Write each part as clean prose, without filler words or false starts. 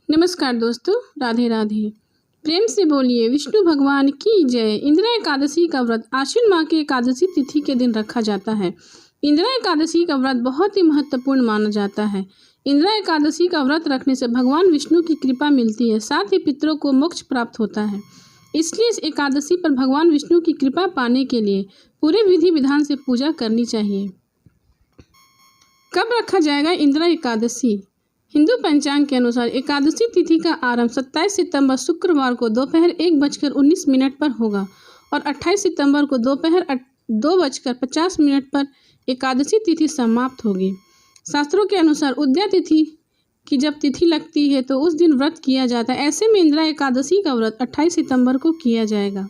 नमस्कार दोस्तों, राधे राधे। प्रेम से बोलिए विष्णु भगवान की जय। इंदिरा एकादशी का व्रत आश्विन माह की एकादशी तिथि के दिन रखा जाता है। इंदिरा एकादशी का व्रत बहुत ही महत्वपूर्ण माना जाता है। इंदिरा एकादशी का व्रत रखने से भगवान विष्णु की कृपा मिलती है, साथ ही पितरों को मोक्ष प्राप्त होता है। इसलिए इस एकादशी पर भगवान विष्णु की कृपा पाने के लिए पूरे विधि विधान से पूजा करनी चाहिए। कब रखा जाएगा इंदिरा एकादशी? हिंदू पंचांग के अनुसार एकादशी तिथि का आरंभ 27 सितंबर शुक्रवार को दोपहर 1:19 पर होगा और 28 सितंबर को दोपहर 2:50 पर एकादशी तिथि समाप्त होगी। शास्त्रों के अनुसार उदया तिथि की जब तिथि लगती है तो उस दिन व्रत किया जाता है। ऐसे में इंदिरा एकादशी का व्रत 28 सितंबर को किया जाएगा।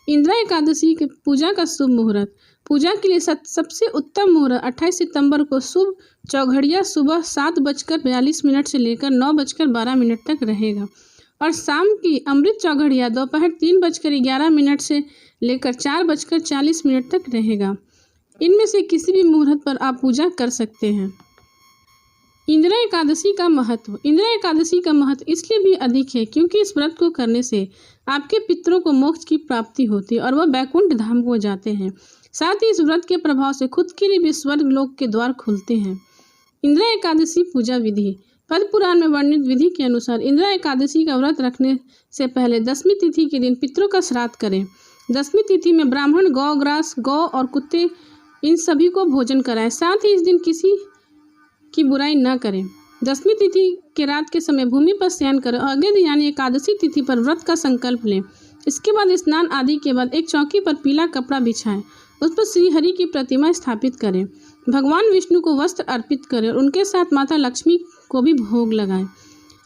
इंदिरा एकादशी की पूजा का शुभ मुहूर्त। पूजा के लिए सबसे उत्तम मुहूर्त 28 सितंबर को शुभ चौघड़िया सुबह 7:42 से लेकर 9:12 तक रहेगा और शाम की अमृत चौघड़िया दोपहर 3:11 से लेकर 4:40 तक रहेगा। इनमें से किसी भी मुहूर्त पर आप पूजा कर सकते हैं। इंदिरा एकादशी का महत्व। इंदिरा एकादशी का महत्व इसलिए भी अधिक है क्योंकि इस व्रत को करने से आपके पितरों को मोक्ष की प्राप्ति होती है और वह बैकुंठ धाम को जाते हैं। साथ ही इस व्रत के प्रभाव से खुद के लिए भी स्वर्ग लोक के द्वार खुलते हैं। इंदिरा एकादशी पूजा विधि। पद्म पुराण में वर्णित विधि के अनुसार इंदिरा एकादशी का व्रत रखने से पहले दशमी तिथि के दिन पितरों का श्राद्ध करें। दशमी तिथि में ब्राह्मण गौ ग्रास गौ और कुत्ते इन सभी को भोजन कराएं। साथ ही इस दिन किसी की बुराई न करें। दशमी तिथि के रात के समय भूमि पर शयन करें और अगले दिन यानी एकादशी तिथि पर व्रत का संकल्प लें। इसके बाद स्नान आदि के बाद एक चौकी पर पीला कपड़ा बिछाएं, उस पर श्री हरि की प्रतिमा स्थापित करें, भगवान विष्णु को वस्त्र अर्पित करें और उनके साथ माता लक्ष्मी को भी भोग लगाएं।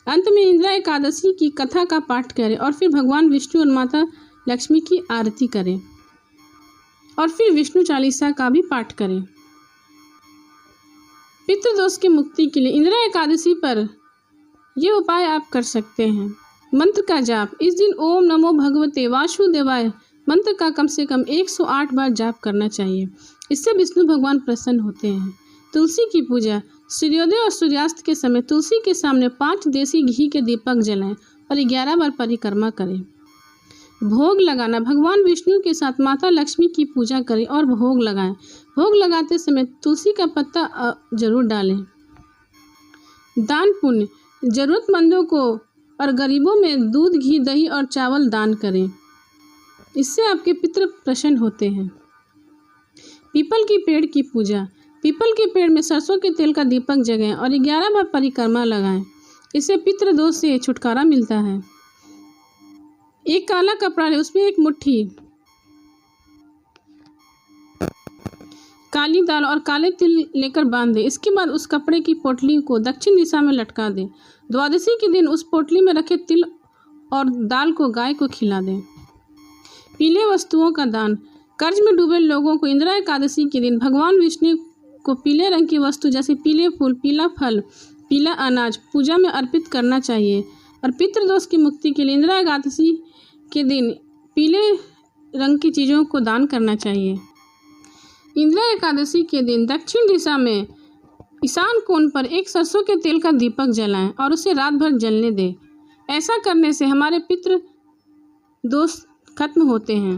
अंत में इंदिरा एकादशी की कथा का पाठ करें और फिर भगवान विष्णु और माता लक्ष्मी की आरती करें और फिर विष्णु चालीसा का भी पाठ करें। पितृदोष की मुक्ति के लिए इंदिरा एकादशी पर ये उपाय आप कर सकते हैं। मंत्र का जाप। इस दिन ओम नमो भगवते वासुदेवाय मंत्र का कम से कम 108 बार जाप करना चाहिए। इससे विष्णु भगवान प्रसन्न होते हैं। तुलसी की पूजा। सूर्योदय और सूर्यास्त के समय तुलसी के सामने 5 देसी घी के दीपक जलाएं और 11 बार परिक्रमा करें। भोग लगाना। भगवान विष्णु के साथ माता लक्ष्मी की पूजा करें और भोग लगाएं। भोग लगाते समय तुलसी का पत्ता जरूर डालें। दान पुण्य। जरूरतमंदों को और गरीबों में दूध घी दही और चावल दान करें, इससे आपके पितृ प्रसन्न होते हैं। पीपल की पेड़ की पूजा। पीपल के पेड़ में सरसों के तेल का दीपक जगाएं और 11 बार परिक्रमा लगाएं, इससे पितृ दोष से छुटकारा मिलता है। एक काला कपड़ा ले, उसमें एक मुट्ठी काली दाल और काले तिल लेकर बांध दें। इसके बाद उस कपड़े की पोटली को दक्षिण दिशा में लटका दें। द्वादशी के दिन उस पोटली में रखे तिल और दाल को गाय को खिला दें। पीले वस्तुओं का दान। कर्ज में डूबे लोगों को इंदिरा एकादशी के दिन भगवान विष्णु को पीले रंग की वस्तु जैसे पीले फूल, पीला फल, पीला अनाज पूजा में अर्पित करना चाहिए और पितृदोष की मुक्ति के लिए इंदिरा एकादशी के दिन पीले रंग की चीज़ों को दान करना चाहिए। इंदिरा एकादशी के दिन दक्षिण दिशा में ईशान कोण पर एक सरसों के तेल का दीपक जलाएं और उसे रात भर जलने दें। ऐसा करने से हमारे पितृ दोष खत्म होते हैं।